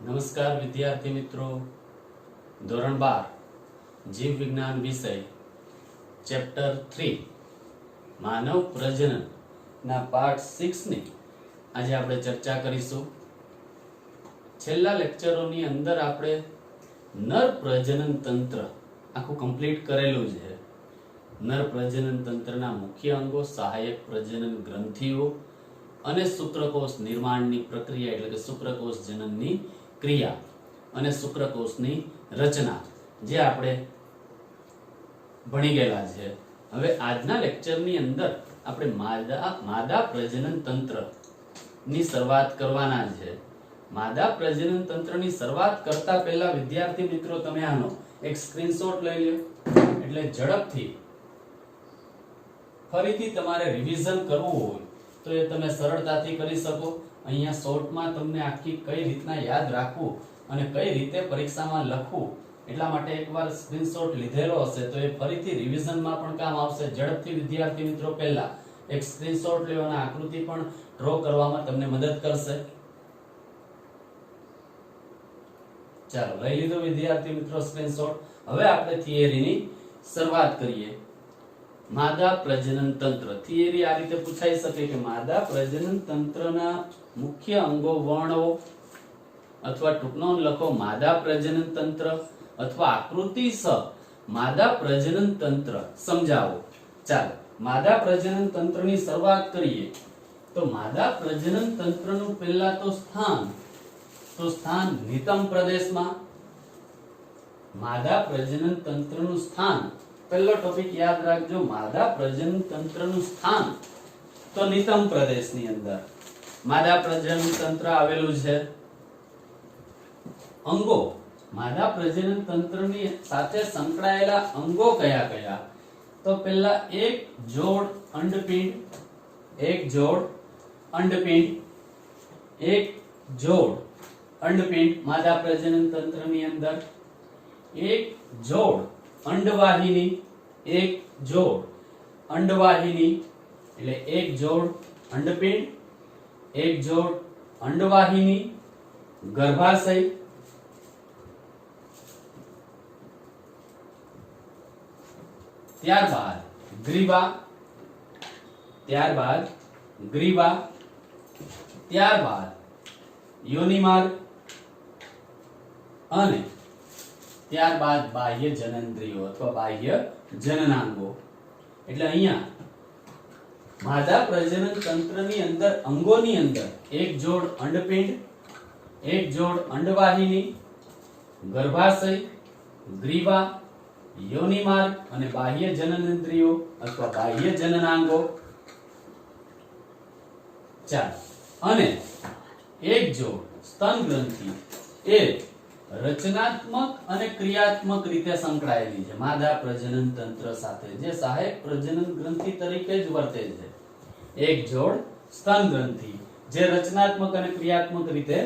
નમસ્કાર વિદ્યાર્થી મિત્રો, ધોરણ 12 જીવ વિજ્ઞાન વિષય ચેપ્ટર 3 માનવ પ્રજનન ના પાર્ટ 6 ની આજે આપણે ચર્ચા કરીશું. છેલ્લા લેક્ચરોની અંદર આપણે નર પ્રજનન તંત્ર આખું કમ્પ્લીટ કરેલું છે. નર પ્રજનન તંત્રના મુખ્ય અંગો, સહાયક પ્રજનન ગ્રંથિઓ અને શુક્રકોષ નિર્માણની પ્રક્રિયા એટલે કે શુક્રકોષ જનનની ક્રિયા અને શુક્રકોષની રચના જે આપણે ભણી ગયેલા છે. હવે આજના લેક્ચરની અંદર આપણે માદા પ્રજનન તંત્ર ની શરૂઆત કરવાના છે. માદા પ્રજનન તંત્રની શરૂઆત કરતા પહેલા વિદ્યાર્થી મિત્રો તમે આનો એક સ્ક્રીનશોટ લઈ લો, એટલે ઝડપથી ફરીથી તમારે રિવિઝન કરવું હોય તો એ તમે સરળતાથી કરી શકો. અહીંયા શોર્ટમાં તમને આખી કઈ રીતના યાદ રાખવું અને કઈ રીતે પરીક્ષામાં લખવું એટલા માટે એકવાર સ્ક્રીનશોટ લીધેલો હશે તો એ ફરીથી રિવિઝનમાં પણ કામ આવશે. ઝડપથી વિદ્યાર્થી મિત્રો પહેલા એક સ્ક્રીનશોટ લો અને આકૃતિ પણ ડ્રો કરવામાં તમને મદદ કરશે. ચાલો લઈ લીધો વિદ્યાર્થી મિત્રો સ્ક્રીનશોટ. હવે આપણે થિયરીની શરૂઆત કરીએ. માદા પ્રજનન તંત્ર થિયરી આ રીતે પૂછાઈ શકે કે માદા પ્રજનન તંત્રના મુખ્ય અંગો વર્ણવો અથવા ટૂંક નોંધ લખો માદા પ્રજનન તંત્ર અથવા આકૃતિ સ માદા પ્રજનન તંત્ર સમજાવો. ચાલો માદા પ્રજનન તંત્રની શરૂઆત કરીએ તો માદા પ્રજનન તંત્રનું પહેલા તો સ્થાન નિતંબ પ્રદેશમાં. માદા પ્રજનન તંત્રનું સ્થાન, પહેલો ટોપિક યાદ રાખજો, માદા પ્રજનન તંત્રનું સ્થાન તો નિતંબ પ્રદેશની અંદર માદા પ્રજનન તંત્ર આવેલું છે. અંગો, માદા પ્રજનન તંત્રની સાથે સંકળાયેલા અંગો કયા કયા? તો પહેલા એક જોડ અંડપિંડ, એક જોડ અંડપિંડ, એક જોડ અંડપિંડ માદા પ્રજનન તંત્રની અંદર, એક જોડ અંડવાહિની, એક જોડ અંડવાહિની એટલે એક જોડ અંડપિંડ, એક જોડ અંડવાહિની, ગર્ભાશય, ત્યારબાદ ગ્રીવા, ત્યારબાદ ગ્રીવા, ત્યારબાદ યોનિમાર્ગ અને ત્યારબાદ બાહ્ય જનનેન્દ્રિયો અથવા બાહ્ય જનનાંગો. એટલે અહીંયા માદા પ્રજનન તંત્રની અંદર અંગોની અંદર એક જોડ અંડપિંડ, એક જોડ અંડવાહિની, ગર્ભાશય, ગ્રીવા, યોનિમાર્ગ અને બાહ્ય જનનેન્દ્રિયો અથવા બાહ્ય જનનાંગો. ચાલો, અને એક જોડ સ્તન ગ્રંથિ એ રચનાત્મક અને ક્રિયાત્મક રીતે સંકળાયેલી છે માદા પ્રજનન તંત્ર સાથે, જે સહાયક પ્રજનન ગ્રંથિ તરીકે જ વર્તે છે. એક જોડ સ્તન ગ્રંથિ જે રચનાત્મક અને ક્રિયાત્મક રીતે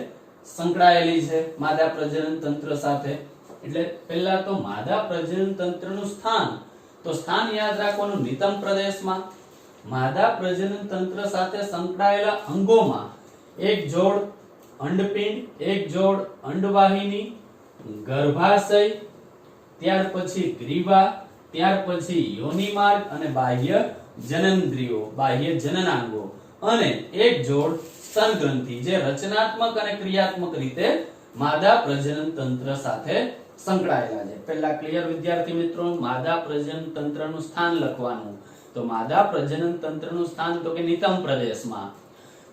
સંકળાયેલી છે માદા પ્રજનન તંત્ર સાથે. એટલે પહેલા તો માદા પ્રજનન તંત્રનું સ્થાન, તો સ્થાન યાદ રાખવાનું નિતંબ પ્રદેશમાં. માદા પ્રજનન તંત્ર સાથે સંકળાયેલા અંગોમાં એક જોડ અંડપિંડ, એક જોડ અંડવાહિની, ગર્ભાશય, ત્યાર પછી ગ્રીવા, ત્યાર પછી યોનિમાર્ગ અને બાહ્ય જનનેન્દ્રિયો, બાહ્ય જનનાંગો અને એક જોડ સ્તન ગ્રંથિ જે રચનાત્મક અને ક્રિયાત્મક રીતે માદા પ્રજનન તંત્ર સાથે સંકળાયેલા છે. પહેલા ક્લિયર વિદ્યાર્થી મિત્રો? માદા પ્રજનન તંત્રનું સ્થાન લખવાનું. તો માદા પ્રજનન તંત્રનું સ્થાન તો કે નિતંબ પ્રદેશમાં.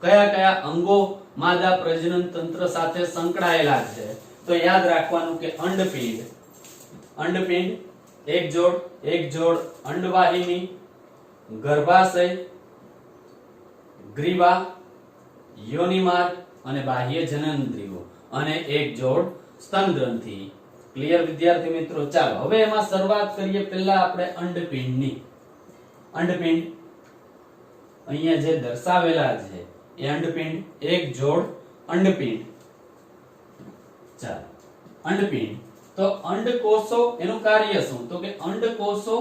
કયા કયા અંગો માદા પ્રજનન તંત્ર સાથે સંકળાયેલા છે? તો યાદ રાખવાનું કે અંડપિંડ, અંડપિંડ એક જોડ અંડવાહિની, ગર્ભાશય, ગ્રીવા, યોનિમાર્ગ અને બાહ્ય જનનેન્દ્રિયો અને એક જોડ સ્તન ગ્રંથિ. ક્લિયર વિદ્યાર્થી મિત્રો? ચાલો હવે એમાં શરૂઆત કરીએ પહેલા આપણે અંડપિંડની. અંડપિંડ અહીંયા જે દર્શાવેલા છે એ અંડપિંડ, એક જોડ અંડપિંડ. ચાલો, અંડપિંડ તો અંડકોષો, એનું કાર્ય શું? તો કે અંડકોષો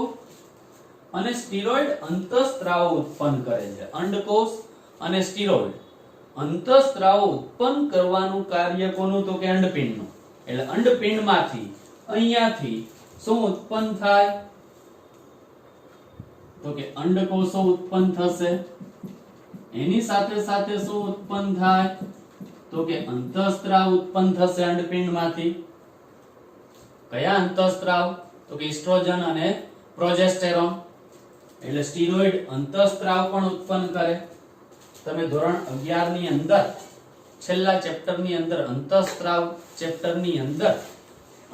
અને સ્ટીરોઇડ અંતઃસ્ત્રાવો ઉત્પન્ન કરે છે. અંડકોષ અને સ્ટીરોઇડ અંતઃસ્ત્રાવો ઉત્પન્ન કરવાનું કાર્ય કોનું? તો કે અંડપિંડનું. એટલે અંડપિંડમાંથી અહીંયાથી શું ઉત્પન્ન થાય? તો કે અંડકોષો ઉત્પન્ન થશે. એની સાથે સાથે શું ઉત્પન્ન થાય? તો કે અંતઃસ્ત્રાવ ઉત્પન્ન થશે અંડપિંડમાંથી. કયા અંતઃસ્ત્રાવ? તો કે ઇસ્ટ્રોજન અને પ્રોજેસ્ટેરોન. એટલે સ્ટીરોઇડ અંતઃસ્ત્રાવ પણ ઉત્પન્ન કરે. તમે ધોરણ 11 ની અંદર છેલ્લા ચેપ્ટર ની અંદર અંતઃસ્ત્રાવ ચેપ્ટર ની અંદર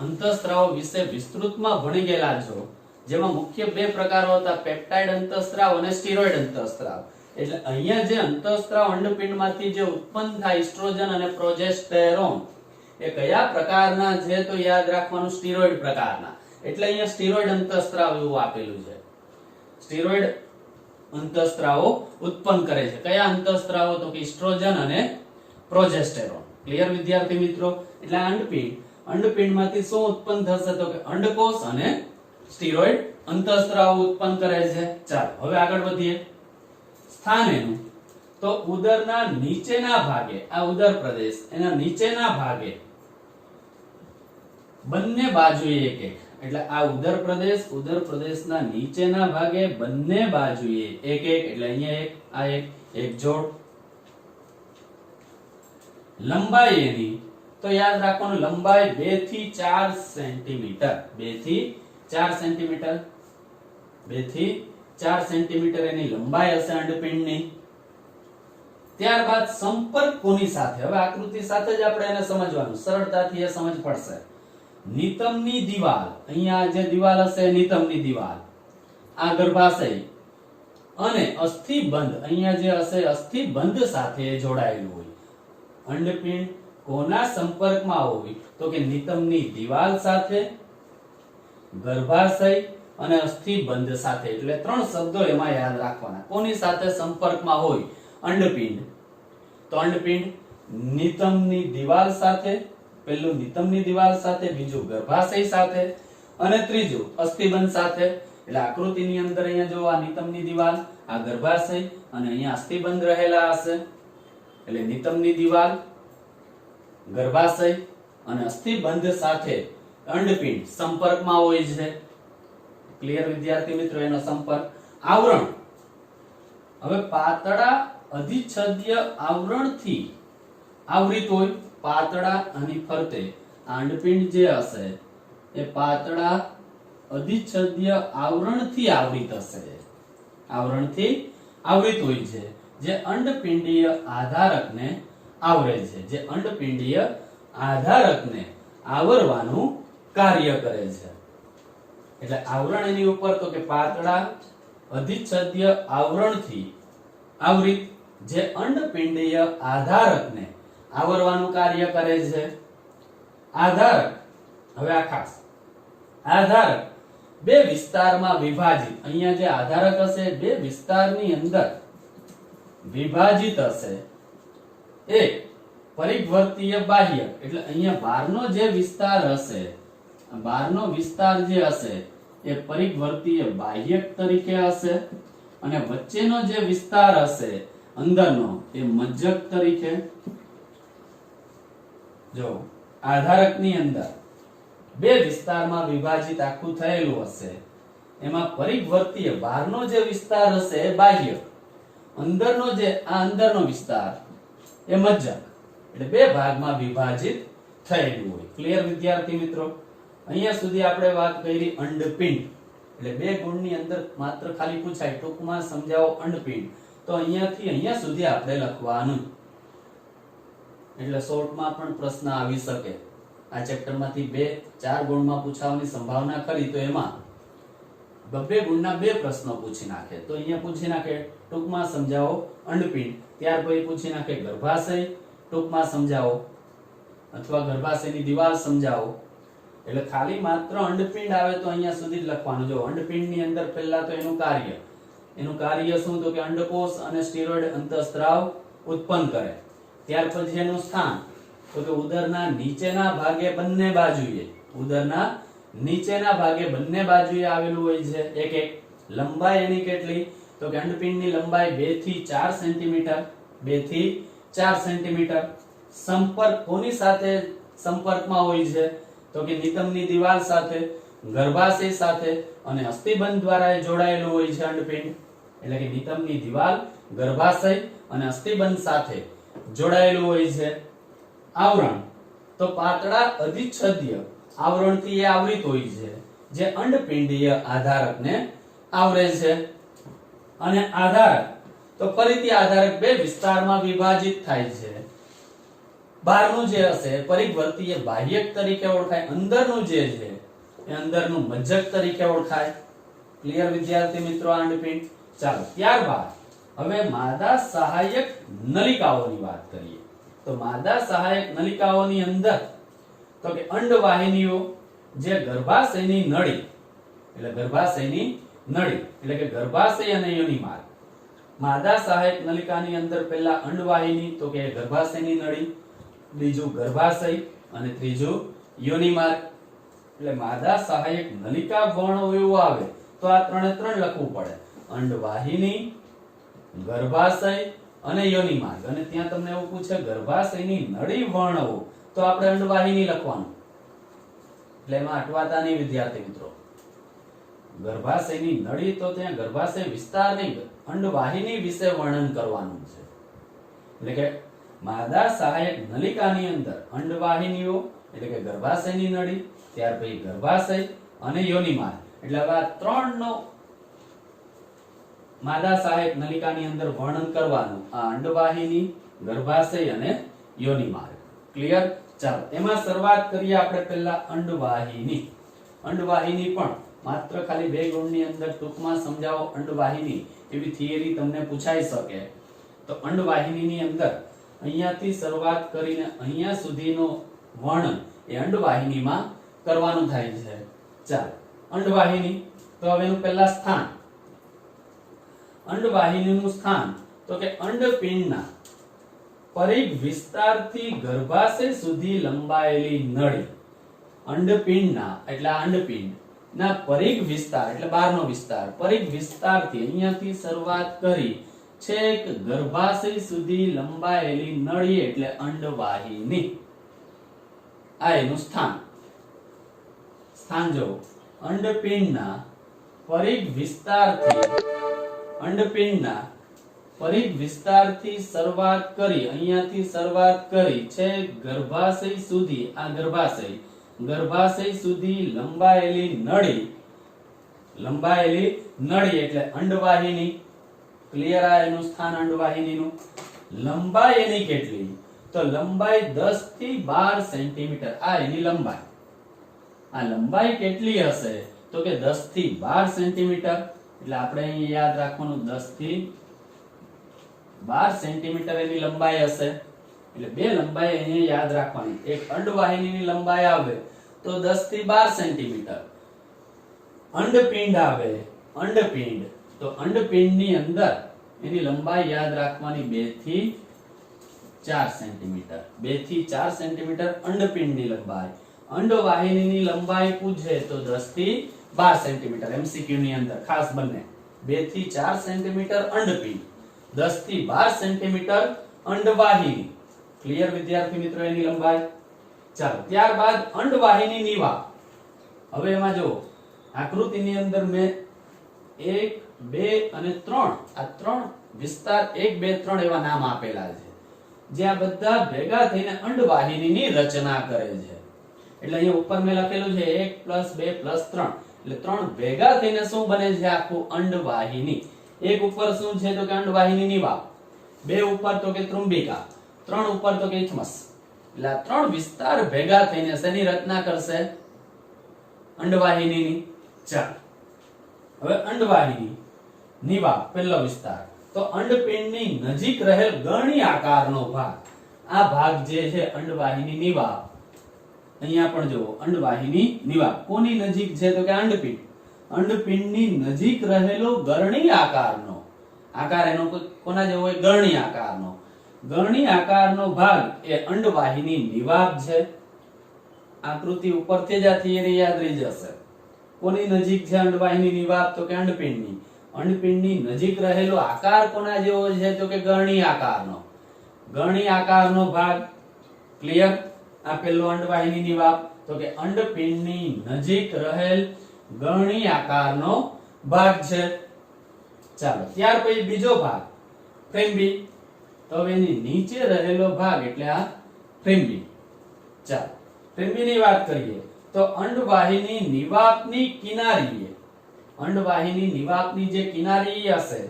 અંતઃસ્ત્રાવ વિશે વિસ્તૃતમાં ભણી ગયેલા છો, જેમાં મુખ્ય બે પ્રકારો હતા, પેપ્ટાઇડ અંતઃસ્ત્રાવ અને સ્ટીરોઇડ અંતઃસ્ત્રાવ. એટલે અહીંયા જે અંતઃસ્ત્રાવ અંડપિંડમાંથી જે ઉત્પન્ન થાય ઇસ્ટ્રોજન અને પ્રોજેસ્ટેરોન એ કયા પ્રકારના છે? તો યાદ રાખવાનું સ્ટીરોઇડ પ્રકારના. એટલે અહીંયા સ્ટીરોઇડ અંતઃસ્ત્રાવ એવું આપેલું છે. સ્ટીરોઇડ અંતઃસ્ત્રાવો ઉત્પન્ન કરે છે. કયા અંતઃસ્ત્રાવો? તો કે ઇસ્ટ્રોજન અને પ્રોજેસ્ટેરોન. ક્લિયર વિદ્યાર્થી મિત્રો? એટલે અંડપિંડમાંથી શું ઉત્પન્ન થશે? તો કે અંડકોષ અને સ્ટીરોઇડ અંતઃસ્ત્રાવો ઉત્પન્ન કરે છે. ચાલો હવે આગળ વધીએ. સ્થાન એનું તો ઉદરના નીચેના ભાગે, આ ઉદર પ્રદેશ, એના નીચેના ભાગે બંને બાજુએ એક એક. એટલે આ ઉદર પ્રદેશના નીચેના ભાગે બંને બાજુએ એક એક. એટલે અહીંયા એક, આ એક જોડ. લંબાઈ એની તો યાદ રાખવાનું, લંબાઈ 2 થી 4 સેન્ટીમીટર. 2 થી 4 સેન્ટીમીટર. 2 થી 4 સેન્ટીમીટર એની લંબાઈ હશે અંડપિંડની. ત્યારબાદ સંપર્ક કોની સાથે? હવે આકૃતિ સાથે જ આપણે એને સમજવાનું, સરળતાથી એ સમજ પડશે. નિતંબની દિવાલ, અહીંયા જે દિવાલ હશે નિતંબની દિવાલ, આ ગર્ભાશય અને અસ્થિબંધ, અહીંયા જે હશે અસ્થિબંધ સાથે જોડાયેલું હોય. અંડપિંડ કોના સંપર્કમાં હોય? તો કે નિતંબની દિવાલ સાથે, ગર્ભાશય અને અસ્થિબંધ સાથે. એટલે ત્રણ શબ્દો એમાં યાદ રાખવાના. કોની સાથે સંપર્કમાં હોય અંડપિંડ? તો અંડપિંડ નિતંબની દિવાલ સાથે, પહેલું નિતંબની દિવાલ સાથે, બીજું ગર્ભાશય સાથે અને ત્રીજું અસ્થિબંધ સાથે. એટલે આકૃતિની અંદર અહીંયા જો આ નિતંબની દિવાલ, આ ગર્ભાશય અને અહીંયા અસ્થિબંધ રહેલા હશે. એટલે નિતંબની દિવાલ, ગર્ભાશય અને અસ્થિબંધ સાથે અંડપિંડ સંપર્કમાં હોય છે. ક્લિયર વિદ્યાર્થી મિત્રો? એનો સંપર્ક. આવરણ, હવે પાતળા અધિચ્છદીય આવરણથી આવૃત હોય. પાતળા અને ફરતે અંડપિંડ જે હશે એ પાતળા અધિચ્છદીય આવરણથી આવૃત હશે. આવરણથી આવૃત હોય છે, જે અંડપિંડીય આધારકને આવરે છે. જે અંડપિંડીય આધારકને આવરવાનું કાર્ય કરે છે. એટલે આવરણ એની ઉપર તો કે પાતળા અધિચ્છદીય આવરણથી આવૃત, જે અંડપિંડીય આધારકને આવરવાનું કાર્ય કરે છે. આધારક, હવે આ ખાસ, આધારક બે વિસ્તારમાં વિભાજિત. અહીંયા જે આધારક હશે બે વિસ્તારની અંદર વિભાજિત હશે. એક પરિવર્તીય બાહ્યક, એટલે અહીંયા બહારનો જે વિસ્તાર હશે, બહારનો વિસ્તાર જે હશે એ પરિવર્તીય બાહ્યક તરીકે હશે, અને વચ્ચેનો જે વિસ્તાર હશે અંદરનો એ મજ્જક તરીકે. જો આધારકની અંદર બે વિસ્તારમાં વિભાજિત આખું થયેલું હશે, એમાં પરિવર્તીય બહારનો જે વિસ્તાર હશે એ બાહ્યક, અંદરનો જે આ અંદરનો વિસ્તાર એ મજ્જક. એટલે બે ભાગમાં વિભાજિત થયેલું હોય. ક્લિયર વિદ્યાર્થી મિત્રો? અહીંયા સુધી આપણે વાત કરી અંડપિંડ. એટલે બે ગુણની અંદર માત્ર ખાલી પૂછાય ટૂંકમાં સમજાવો અંડપિંડ, તો અહીંયાથી અહીંયા સુધી આપણે લખવાનું. એટલે શોર્ટમાં પણ પ્રશ્ન આવી શકે. આ ચેપ્ટરમાંથી 2-4 ગુણમાં પૂછાવાની સંભાવના ખરી, તો એમાં 2 ગુણના 2 પ્રશ્નો પૂછી નાખે. તો અહીંયા પૂછી નાખે ટૂંકમાં સમજાવો અંડપિંડ, ત્યાર પછી પૂછી નાખે ગર્ભાશય ટૂંકમાં સમજાવો, અથવા ગર્ભાશયની દિવાલ સમજાવો. એટલે ખાલી માત્ર અંડપિંડ આવે તો અહીંયા સુધી જ લખવાનું. જો અંડપિંડની અંદર પહેલા તો એનું કાર્ય શું? તો કે અંડકોષ અને સ્ટીરોઇડ અંતઃસ્ત્રાવ ઉત્પન્ન કરે. ત્યાર પછી એનું સ્થાન તો કે ઉદરના નીચેના ભાગે બંને બાજુએ, ઉદરના નીચેના ભાગે બંને બાજુએ આવેલું હોય છે એક એક. લંબાઈ એની કેટલી? તો કે અંડપિંડની લંબાઈ 2 થી 4 સેન્ટીમીટર. 2 થી 4 સેન્ટીમીટર. સંપર્ક કોની સાથે સંપર્કમાં હોય છે? તો કે નિતંબની દિવાલ સાથે, ગર્ભાશય સાથે અને અસ્થિબંધ દ્વારા એ જોડાયેલું હોય છે અંડપિંડ. એટલે કે નિતંબની દિવાલ, ગર્ભાશય અને અસ્થિબંધ સાથે જોડાયેલું હોય છે. આવરણ તો પાતળા અધિચ્છદીય આવરણથી એ આવૃત હોય છે, જે અંડપિંડીય આધારકને આવરે છે. અને આધારક તો ફરીથી આધારક બે વિસ્તારમાં વિભાજિત થાય છે. બહારનું જે હશે પરિઘવર્તી એ બાહ્યક તરીકે ઓળખાય, અંદરનું જે છે એ અંદરનું મજ્જક તરીકે ઓળખાય. ક્લિયર વિદ્યાર્થી મિત્રો અંડપિંડ? ચાલો ત્યારબાદ હવે માદા સહાયક નલિકાઓની વાત કરીએ. તો માદા સહાયક નલિકાઓની અંદર તો કે અંડવાહિનીઓ, જે ગર્ભાશયની નળી એટલે કે ગર્ભાશય અને યોનિમાર્ગ. માદા સહાયક નલિકાની અંદર પહેલા અંડવાહિની તો કે ગર્ભાશયની નળી, બીજું ગર્ભાશય અને ત્રીજું યોનિમાર્ગ. એટલે માદા સહાયક નલિકા વર્ણો એવું આવે તો આ ત્રણે ત્રણ લખવું પડે: અંડવાહિની, ગર્ભાશય અને યોનિમાર્ગ. અને ત્યાં તમને એવું પૂછે ગર્ભાશયની નળી વર્ણવો તો આપણે અંડવાહિની લખવાનું. એટલે એમાં અટવાતા નહીં વિદ્યાર્થી મિત્રો. ગર્ભાશયની નળી તો ત્યાં ગર્ભાશય વિસ્તાર નહીં, અંડવાહિની વિશે વર્ણન કરવાનું છે. એટલે કે માદા સહાયક નલિકાની અંદર અંડવાહિનીઓ એટલે કે ગર્ભાશયની નળી, ત્યાર પછી ગર્ભાશય અને યોનિમાર્ગ. એટલે હવે આ ત્રણ નો માદા સહાયક નલિકાની અંદર વર્ણન કરવાનું. આ અંડવાહિની, ગર્ભાશય અને યોનિમાર્ગ. ક્લિયર? ચાલો એમાં શરૂઆત કરીએ આપણે પહેલા અંડવાહિની. અંડવાહિની પણ માત્ર ખાલી 2 ગુણની અંદર ટૂંકમાં સમજાવો અંડવાહિની એવી થિયરી તમને પૂછાઈ શકે. તો અંડવાહિનીની અંદર અહીંયાથી શરૂઆત કરીને અહીંયા સુધીનો વર્ણન એ અંડવાહિનીમાં કરવાનું થાય છે. ચાલો અંડવાહિની તો હવે એનું પહેલા સ્થાન. અંડવાહિનીનું સ્થાન તો કે અંડપિંડના પરિઘ વિસ્તારથી ગર્ભાશય સુધી લંબાયેલી નળી. અંડપિંડના એટલે અંડપિંડ ના પરિઘ વિસ્તાર એટલે બહારનો વિસ્તાર, પરિઘ વિસ્તારથી અહીંયાથી શરૂઆત કરી છેક ગર્ભાશય સુધી લંબાયેલી નળી એટલે અંડવાહિની. આ એનું સ્થાન. સ્થાન જો અંડપિંડના પરિઘ વિસ્તારથી શરૂઆત કરી અહીંયાથી શરૂઆત કરી છેક ગર્ભાશય સુધી, આ ગર્ભાશય સુધી લંબાયેલી નળી એટલે અંડવાહિની. ક્લિયર? આ એનું સ્થાન અંડવાહિનીનું. લંબાઈ એની કેટલી? તો લંબાઈ 10 થી 12 સેન્ટીમીટર. આ એની લંબાઈ. આ લંબાઈ કેટલી હશે? તો કે 10 થી 12 સેન્ટીમીટર. એટલે આપણે અહીં યાદ રાખવાનું 10 થી 12 સેન્ટીમીટર એની લંબાઈ હશે. એટલે બે લંબાઈ અહીંયા યાદ રાખવાની. એક અંડવાહિનીની લંબાઈ આવે તો 10 થી 12 સેન્ટીમીટર. અંડપિંડ આવે, અંડપિંડ તો અંડપિંડની અંદર એની લંબાઈ યાદ રાખવાની 2 થી 4 સેન્ટીમીટર. 2 થી 4 સેન્ટીમીટર અંડપિંડની લંબાઈ. અંડવાહિનીની લંબાઈ પૂછે તો 10 થી 12 સેન્ટીમીટર. એમસીક્યુ ની અંદર ખાસ બંને 2 થી 4 સેન્ટીમીટર અંડપિંડ, 10 થી 12 સેન્ટીમીટર અંડવાહિની. ક્લિયર વિદ્યાર્થી મિત્રો એની લંબાઈ? ચાલો ત્યારબાદ અંડવાહિની નિવાહ. હવે એમાં જો આકૃતિની અંદર મેં 1, 2 અને 3 આ ત્રણ વિસ્તાર 1, 2, 3 એવા નામ આપેલા છે, જે આ બધા ભેગા થઈને અંડવાહિનીની રચના કરે છે. એટલે અહીંયા ઉપર મેં લખેલું છે 1 + 2 + 3 એટલે 3 ભેગા થઈને શું બને છે? આખું અંડવાહિની. એક ઉપર શું છે? તો કે અંડવાહિની નિવાહ. 2 ઉપર તો કે તૃંબિકા, 3 ઉપર તો કે ઇથમસ. એટલે આ 3 વિસ્તાર ભેગા થઈને શેની રચના કરશે? અંડવાહિનીની. ચાલો હવે અંડવાહિની નિવાહ પહેલો વિસ્તાર તો અંડપિંડની નજીક રહેલ ગરણી આકારનો ભાગ. આ ભાગ જે છે અંડવાહિની નિવાહ. અહીંયા પણ જુઓ અંડવાહિની નિવાહ કોની નજીક છે? તો કે અંડપિંડ. અંડપિંડની નજીક રહેલો ગરણી આકારનો આકાર એનો કોના જેવો હોય? ગરણી આકારનો. ગરણી આકારનો ભાગ એ અંડવાહિની નિવાહ છે. આકૃતિ ઉપરથી જ આ થિયરી યાદ રહી જશે. કોની નજીક છે અંડવાહિની નિવાહ? તો કે અંડપિંડની. અંડપિંડની નજીક રહેલો આકાર કોના જેવો છે? તો કે ગરણી આકારનો. ગણી આકારનો ભાગ. ક્લિયર? આ પેલો અંડવાહિનીની વાપ, તો કે અંડપિંડની નજીક રહેલ ગણી આકારનો ભાગ છે. ચાલો, ત્યાર પછી બીજો ભાગ ફ્રેમ્બી. તો હવે એની નીચે રહેલો ભાગ એટલે આ ફ્રેમ્બી. ચાલો, ફ્રેમ્બીની વાત કરીએ તો અંડવાહિની નિવાપની કિનારીએ, અંડવાહિની નિવાપની જે કિનારી હશે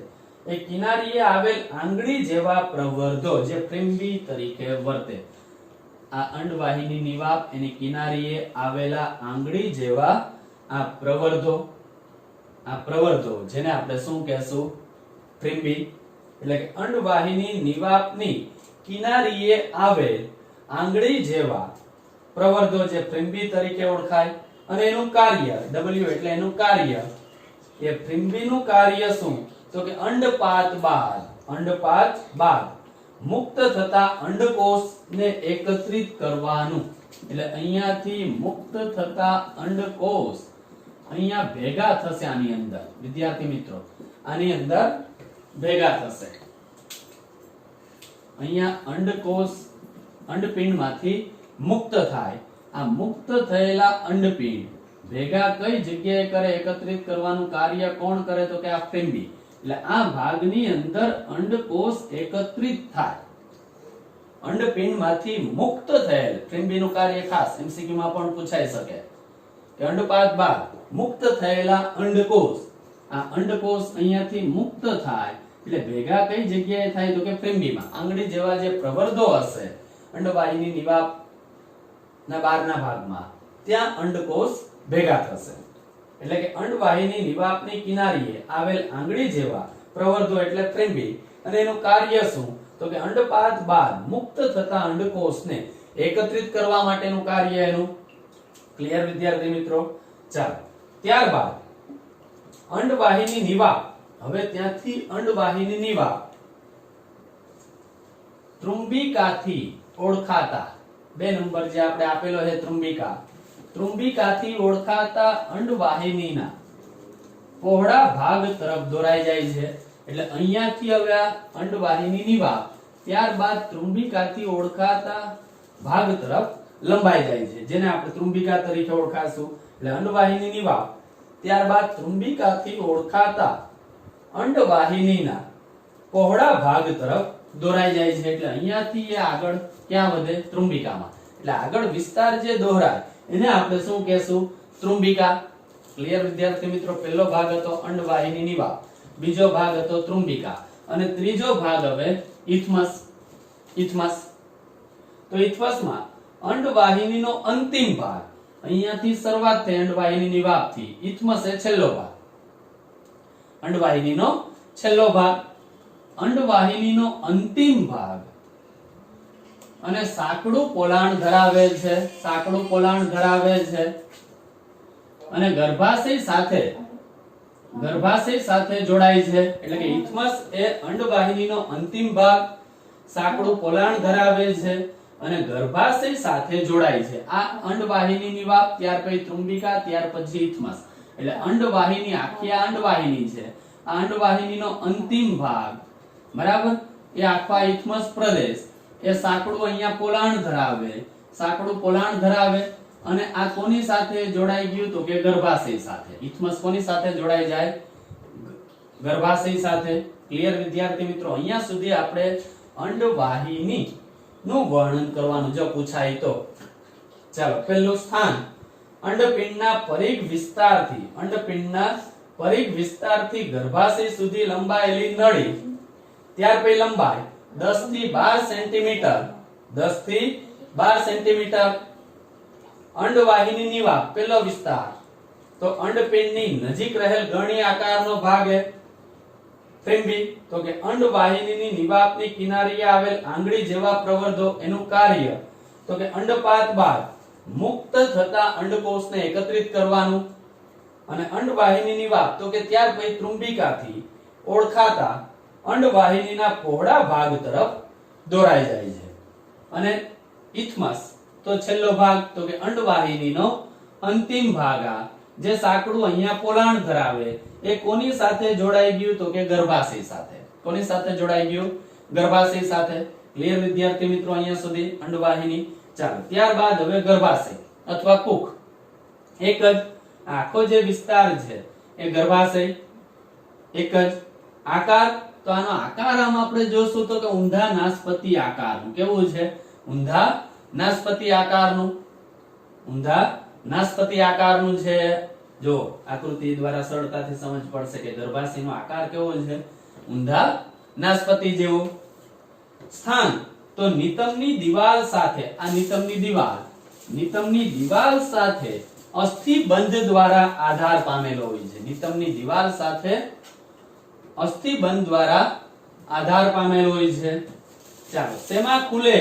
એ કિનારીએ આવેલ આંગળી જેવા પ્રવર્ધો જે ફ્રેમ્બી તરીકે વર્તે. આ અંડવાહિની નિવાપ એની કિનારીએ આવેલા આંગળી જેવા આ પ્રવર્ધો જેને આપણે શું કહેશું? ફ્રેમ્બી. એટલે કે અંડવાહિની નિવાપની કિનારીએ આવેલ આંગળી જેવા પ્રવર્ધો જે ફ્રેમ્બી તરીકે ઓળખાય. અને એનું કાર્ય W એટલે એનું કાર્ય, એ ફ્રેમ્બીનું કાર્ય શું? તો કે અંડપાત બાદ મુક્ત થતા અંડકોષને એકત્રિત કરવાનું. એટલે અહીંયાથી મુક્ત થતા અંડકોષ અહીંયા ભેગા થશે. આની અંદર વિદ્યાર્થી મિત્રો, આની અંદર ભેગા થશે. અહીંયા અંડકોષ અંડપિંડમાંથી મુક્ત થાય. આ મુક્ત થયેલા અંડપિંડ ભેગા કઈ જગ્યાએ કરે? એકત્રિત કરવાનું કાર્ય કોણ કરે? તો કે આ ફ્રેમ્બી. એટલે આ ભાગની અંદર અંડકોષ એકત્રિત થાય. અંડપિંડમાંથી મુક્ત થયેલ ફ્રેમ્બીનું કાર્ય ખાસ MCQ માં પણ પૂછાઈ શકે કે અંડપાત બાદ મુક્ત થયેલા અંડકોષ, આ અંડકોષ અહીંયાથી મુક્ત થાય એટલે ભેગા કઈ જગ્યાએ થાય? તો કે ફ્રેમ્બીમાં. આંગળી જેવા જે પ્રવર્ધો હશે અંડવાહિની નિવાપ ના બહારના ભાગમાં, ત્યાં અંડકોષ ભેગા થશે. એટલે કે અંડવાહિની નિવાપની કિનારીએ આવેલ આંગળી જેવા પ્રવર્ધો એટલે ફ્રેમ્બી. અને એનું કાર્ય શું? તો કે અંડપાત બાદ મુક્ત થતા અંડકોષને એકત્રિત કરવા માટેનું કાર્ય એનું. ક્લિયર વિદ્યાર્થી મિત્રો? ચાલો, ત્યારબાદ અંડવાહિની નિવાપ. હવે ત્યાંથી અંડવાહિની નિવાપ તૃંબિકાથી ઓળખાતા, 2 નંબર જે આપણે આપેલો છે તૃંબિકા, તૃંબિકાથી ઓળખાતા અંડવાહિનીના પહોળા ભાગ તરફ દોરાઈ જાય છે. એટલે અહીંયાથી હવે આ અંડવાહિની નિવાપ ત્યારબાદ તૃંબિકાથી ઓળખાતા ભાગ તરફ લંબાઈ જાય છે, જેને આપણે તૃંબિકા તરીકે ઓળખાશું. એટલે અંડવાહિની નિવાપ ત્યારબાદ તૃંબિકાથી ઓળખાતા અંડવાહિનીના પહોળા ભાગ તરફ દોરાઈ જાય છે. એટલે અહીંયાથી એ આગળ ક્યાં વધે? તૃંબિકામાં. એટલે આગળ વિસ્તાર જે દોરાય એને આપણે શું કહેશું? તૃંબિકા. ક્લિયર વિદ્યાર્થી મિત્રો? પહેલો ભાગ હતો અંડવાહિની નિવાપ, બીજો ભાગ હતો તૃંબિકા, અને ત્રીજો ભાગ હવે ઇથમસ. તો ઇથમસમાં અંડવાહિનીનો અંતિમ ભાગ, અહીંયાથી શરૂઆત થઈ અંડવાહિની નિવાપથી, ઇથમસ એ છેલ્લો ભાગ, અંડવાહિનીનો છેલ્લો ભાગ. અંડવાહિનીનો અંતિમ ભાગ અને સાંકડું પોલાણ ધરાવેલ છે, સાંકડું પોલાણ ધરાવેલ છે, અને ગર્ભાશય સાથે જોડાય છે. એટલે કે ઇથમસ એ અંડવાહિનીનો અંતિમ ભાગ, સાંકડું પોલાણ ધરાવે છે અને ગર્ભાશય સાથે જોડાય છે. આ અંડવાહિની નિવાપ, ત્યાર પછી તૃંબિકા, ત્યાર પછી ઇથમસ. એટલે અંડવાહિની આખી આ અંડવાહિની છે. આ અંડવાહિનીનો અંતિમ ભાગ, બરાબર, એ આખા ઇથમસ પ્રદેશ એ સાંકડું અહીંયા પોલાણ ધરાવે, અને આ કોની સાથે જોડાઈ ગયું? તો કે ગર્ભાશય સાથે. ઇથમસ કોની સાથે જોડાઈ જાય? ગર્ભાશય સાથે. ક્લિયર વિદ્યાર્થી મિત્રો? અહીંયા સુધી આપણે અંડવાહિની નું વર્ણન કરવાનું જો પૂછાય તો. ચાલો, પહેલું સ્થાન અંડપિંડના પરિઘ વિસ્તારથી ગર્ભાશય સુધી લંબાયેલી નળી. ત્યાર પછી લંબાઈ 10 થી 12 સેન્ટીમીટર, 10 થી 12 સેન્ટીમીટર. અંડવાહિની નિવાપ પેલો વિસ્તાર, તો અંડપિંડની નજીક રહેલ ગણી આકારનો ભાગ હે ફ્રેમ્બી. તો કે અંડવાહિનીની નિવાપની કિનારીએ આવેલ આંગળી જેવા પ્રવર્ધો એનું કાર્ય, તો કે અંડપાત બાદ મુક્ત થતા અંડકોષને એકત્રિત કરવાનું. અને અંડવાહિની નિવાપ, તો કે ત્યાર પછી તૃંબિકાથી ઓળખાતા અંડવાહિનીના પહોળા ભાગ તરફ દોરાઈ જાય છે. અને ઇથમસ તો છેલ્લો ભાગ, તો કે અંડવાહિનીનો અંતિમ ભાગ, આ જે સાંકડું અહીંયા પોલાણ ધરાવે એ કોની સાથે જોડાઈ ગયું? તો કે ગર્ભાશય સાથે. કોની સાથે જોડાઈ ગયું? ગર્ભાશય સાથે. ક્લિયર વિદ્યાર્થી મિત્રો અહીંયા સુધી અંડવાહિની. ચાલો ત્યારબાદ હવે ગર્ભાશય અથવા કુખ. એક જ આખો જે વિસ્તાર છે એ ગર્ભાશય. એક જ આકાર, તો આનો આકાર આમ આપણે જોશું તો કે ઊંધા નાસપતિ આકારનું. કેવું છે? ઊંધા નાસપતિ આકારનું. ઊંધા નાસપતિ આકારનું છે. જો આકૃતિ દ્વારા સરળતાથી સમજ પડશે કે ગર્ભાશયનો આકાર કેવો છે? ઊંધા નાસપતિ જેવો. સ્થાન તો નિતંબની દિવાલ સાથે, આ નિતંબની દિવાલ સાથે અસ્થિબંધ દ્વારા આધાર પામેલો હોય છે. નિતંબની દિવાલ સાથે અસ્થિબંધ દ્વારા આધાર પામેલો હોય છે. ચાલો શેમાં ખુલે?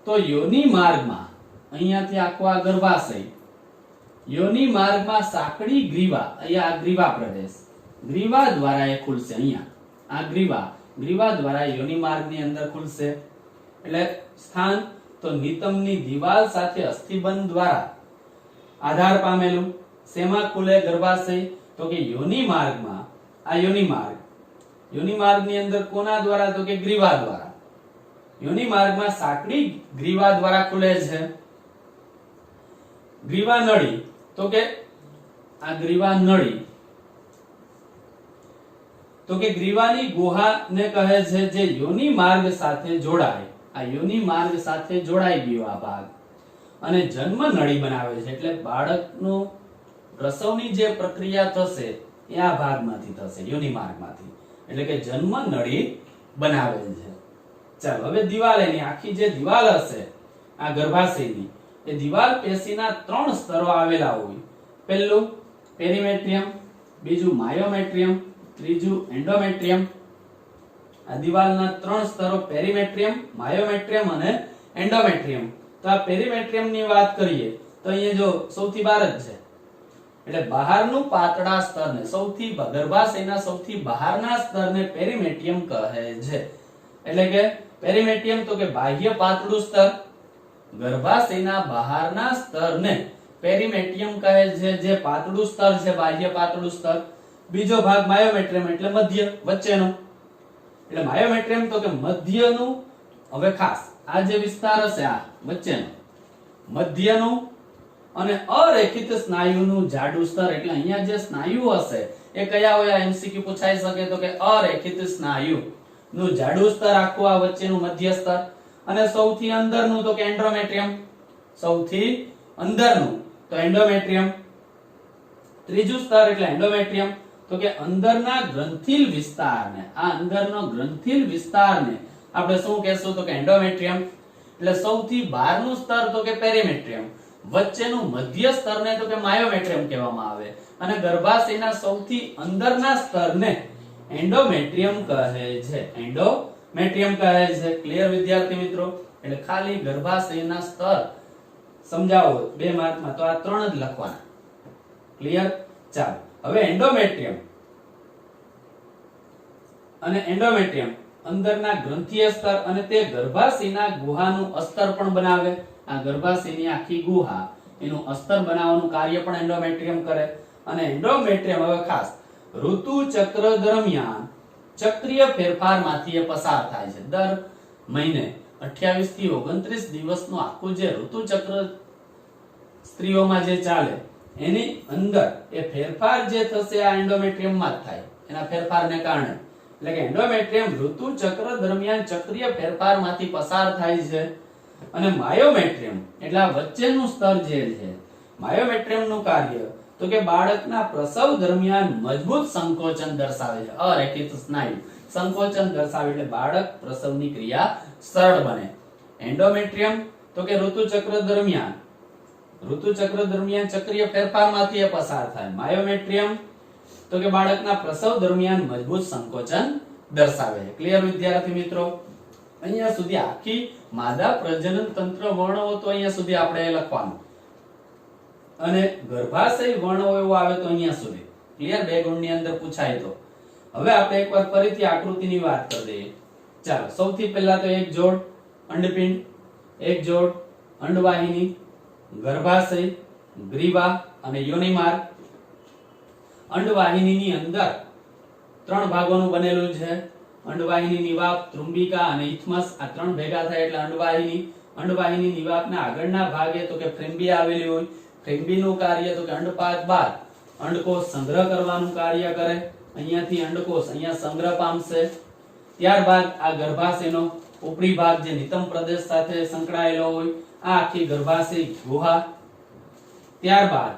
તો યોનિ માર્ગમાં. અહીંયાથી આખો આ ગર્ભાશય, યોનિ માર્ગમાં સાંકડી ગ્રીવા, અહીંયા આ ગ્રીવા પ્રદેશ, ગ્રીવા દ્વારા એ ખુલશે. અહીંયા આ ગ્રીવા દ્વારા યોનિ માર્ગની અંદર ખુલશે. એટલે સ્થાન તો નિતંબની દિવાલ સાથે અસ્થિબંધ દ્વારા આધાર પામેલું. શેમાં ખુલે ગર્ભાશય? તો કે યોનિ માર્ગમાં. આ યોનિ માર્ગની અંદર કોના દ્વારા? તો કે ગ્રીવા દ્વારા. યોનિ માર્ગમાં સાંકડી ગ્રીવા દ્વારા ખુલે છે. ગ્રીવા નળી, તો કે આ ગ્રીવા નળી, તો કે ગ્રીવાની ગુહાને કહે છે જે યોનિ માર્ગ સાથે જોડાય. આ યોનિ માર્ગ સાથે જોડાઈ ગયો આ ભાગ અને જન્મ નળી બનાવે છે. એટલે બાળકનું પ્રસવની જે પ્રક્રિયા થશે એ આ ભાગમાંથી થશે, યોનિ માર્ગમાંથી. એટલે કે જન્મ નળી બનાવે છે. ચાલો હવે દિવાલ, એની આખી જે દિવાલ હશે આ ગર્ભાશયની, એ દિવાલ પેશીના 3 સ્તરો આવેલા હોય. પહેલું પેરીમેટ્રિયમ, બીજું માયોમેટ્રિયમ, ત્રીજું એન્ડોમેટ્રિયમ. આ દિવાલના 3 સ્તરો પેરીમેટ્રિયમ, માયોમેટ્રિયમ અને એન્ડોમેટ્રિયમ. તો આ પેરીમેટ્રિયમની વાત કરીએ તો અહીંયા જો સૌથી બહાર જ છે. એટલે બહારનું પાતળા સ્તરને, ગર્ભાશયના સૌથી બહારના સ્તરને પેરીમેટ્રિયમ કહે છે. એટલે કે પેરીમેટ્રિયમ તો કે બાહ્ય પાતળું સ્તર. ગર્ભાશયના બહારના સ્તરને પેરીમેટ્રિયમ કહે છે, જે પાતળું સ્તર છે, બાહ્ય પાતળું સ્તર. બીજો ભાગ માયોમેટ્રિયમ એટલે મધ્ય, વચ્ચેનો. એટલે માયોમેટ્રિયમ તો કે મધ્યનું, હવે ખાસ આ જે વિસ્તાર હશે આ વચ્ચેનો, મધ્યનું અને અરેખિત સ્નાયુનું જાડું સ્તર. એટલે અહીંયા જે સ્નાયુ હશે એ કયા હોય? એમસીક્યુ પૂછાઈ શકે તો કે અરેખિત સ્નાયુ નું જાડું સ્તર, આખું આ વચ્ચેનું મધ્ય સ્તર. અને સૌથી અંદરનું તો કે એન્ડોમેટ્રિયમ, સૌથી અંદરનું તો એન્ડોમેટ્રિયમ. ત્રીજું સ્તર એટલે એન્ડોમેટ્રિયમ, તો કે અંદરના ગ્રંથિલ વિસ્તારને, આ અંદરનો ગ્રંથિલ વિસ્તારને આપણે શું કહેશું? તો કે એન્ડોમેટ્રિયમ. એટલે સૌથી બહારનું સ્તર તો કે પેરીમેટ્રિયમ, વચ્ચેનું મધ્ય સ્તરને તો કે માયોમેટ્રિયમ કહેવામાં આવે, અને ગર્ભાશયના સૌથી અંદરના સ્તરને એન્ડોમેટ્રિયમ કહે છે. એન્ડોમેટ્રિયમ કહે છે. ક્લિયર વિદ્યાર્થી મિત્રો? એટલે ખાલી ગર્ભાશયના સ્તર સમજાવો 2 માર્કમાં તો આ 3 જ લખવાના. ક્લિયર? ચાલો હવે એન્ડોમેટ્રિયમ અને એન્ડોમેટ્રિયમ અંદરના ગ્રંથીય સ્તર, અને તે ગર્ભાશયના ગુહાનું અસ્તર પણ બનાવે. આ ગર્ભાશયની આખી ગુહા, એનું અસ્તર બનાવવાનું કાર્ય પણ એન્ડોમેટ્રિયમ કરે. અને એન્ડોમેટ્રિયમ હવે ખાસ ઋતુ ચક્ર દરમિયાન ચક્રીય ફેરફારમાંથી એ પસાર થાય છે. દર મહિને 28 થી 29 દિવસનું આખું જે ઋતુ ચક્ર સ્ત્રીઓમાં જે ચાલે, એની અંદર એ ફેરફાર જે થશે આ એન્ડોમેટ્રિયમમાં જ થાય, એના ફેરફારને કારણે. એટલે કે એન્ડોમેટ્રિયમ ઋતુ ચક્ર દરમિયાન ચક્રીય ફેરફારમાંથી પસાર થાય છે. અને માયોમેટ્રિયમ એટલે આ વચ્ચેનું સ્તર જે છે, માયોમેટ્રિયમનું કાર્ય તો કે બાળકના પ્રસવ દરમિયાન મજબૂત સંકોચન દર્શાવે છે. અરેખિત સ્નાયુ સંકોચન દર્શાવે એટલે બાળક પ્રસવની ક્રિયા સરળ બને. એન્ડોમેટ્રિયમ તો કે ઋતુચક્ર દરમિયાન ચક્રીય ફેરફારમાંથી એ પસાર થાય. માયોમેટ્રિયમ તો કે બાળકના પ્રસવ દરમિયાન મજબૂત સંકોચન દર્શાવે છે. ક્લિયર વિદ્યાર્થી મિત્રો? અહીંયા સુધી આખી માદા પ્રજનન તંત્ર વર્ણવો તો અહીંયા સુધી આપણે લખવાનું, અને ગર્ભાશય વર્ણવો એવો આવે તો અહીંયા સુધી. ક્લિયર? 2 ગુણની અંદર પૂછાય તો. હવે આપણે એકવાર ફરીથી આકૃતિની વાત કરી દઈએ. ચાલો સૌથી પહેલા તો એક જોડ અંડપિંડ, એક જોડ અંડવાહિની, ગર્ભાશય, ગ્રીવા અને યોનિમાર્ગ. અંડવાહિનીની અંદર 3 ભાગોનું બનેલું છે. અંડવાહિનીની વાપ, તૃંબિકા અને ઇથમસ આ ત્રણ ભેગા થાય એટલે અંડવાહિની. અંડવાહિનીની વાપના આગળના ભાગે તો કે ફ્રેમ્બી આવેલી હોય. ફ્રેમ્બીનું કાર્ય તો કે અંડપાક બાદ અંડકોષ સંગ્રહ કરવાનું કાર્ય કરે. અહીંયાથી અંડકોષ અહીંયા સંગ્રહ પામશે. ત્યારબાદ આ ગર્ભાશયનો ઉપરી ભાગ જે નિતંબ પ્રદેશ સાથે સંકળાયેલો હોય, આ આખી ગર્ભાશય ગુહા. ત્યારબાદ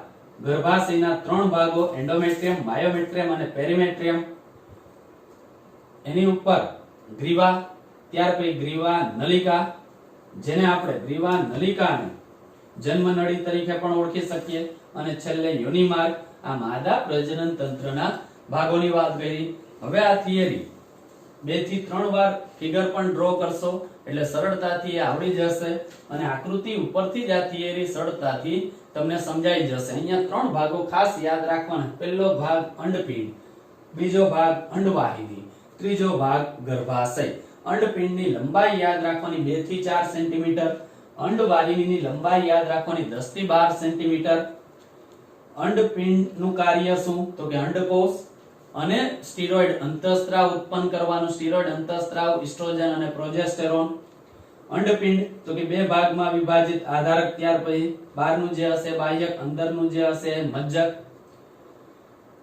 ગર્ભાશયના ત્રણ ભાગો એન્ડોમેટ્રિયમ, માયોમેટ્રિયમ અને પેરીમેટ્રિયમ. એની ઉપર ગ્રીવા, ત્યાર પછી ગ્રીવા નલિકા, જેને આપણે ગ્રીવા નલિકાને જન્મનળી તરીકે પણ ઓળખી શકીએ. અને છેલ્લે યોનિમાર્ગ. આ માદા પ્રજનન તંત્રના ભાગોની વાત કરી. હવે આ થિયરી 2 થી 3 વાર ફિગર પણ ડ્રો કરશો એટલે સરળતાથી આવડી જશે અને આકૃતિ ઉપરથી જ આ થિયરી સરળતાથી તમને સમજાઈ જશે. અહીંયા 3 ભાગો ખાસ યાદ રાખવાના. પહેલો ભાગ અંડપિંડ, બીજો ભાગ અંડવાહિની, ત્રીજો ભાગ ગર્ભાશય. અંડપિંડની લંબાઈ યાદ રાખવાની 2 થી 4 સેન્ટીમીટર. અંડવાહિનીની લંબાઈ યાદ રાખવાની 10 થી 12 સેન્ટીમીટર. અંડપિંડનું કાર્ય શું તો કે અંડકોષ અને સ્ટીરોઇડ અંતઃસ્ત્રાવ ઉત્પન્ન કરવાનું. સ્ટીરોઇડ અંતઃસ્ત્રાવ ઇસ્ટ્રોજન અને પ્રોજેસ્ટેરોન. અંડપિંડ તો કે 2 ભાગમાં વિભાજિત, આધારક ત્યાર પછી બહારનું જે હશે બાહ્યક, અંદરનું જે હશે મજ્જક.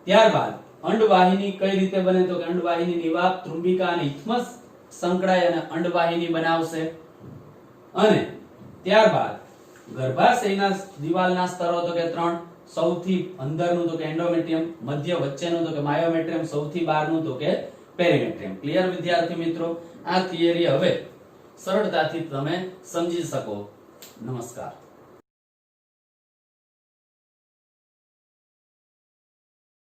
ત્યારબાદ અંડવાહિની કઈ રીતે બને તો કે અંડવાહિનીની વાપ, તૃંબિકા અને ઇથમસ સંકળાય અને અંડવાહિની બનાવશે. અને ત્યારબાદ ગર્ભાશયના દિવાલના સ્તરો તો કે 3. સૌથી અંદરનું તો કે એન્ડોમેટ્રિયમ, મધ્ય વચ્ચેનું તો કે માયોમેટ્રિયમ, સૌથી બહારનું તો કે પેરીમેટ્રિયમ. ક્લિયર વિદ્યાર્થી મિત્રો? આ થિયરી હવે સરળતાથી તમે સમજી શકો. નમસ્કાર.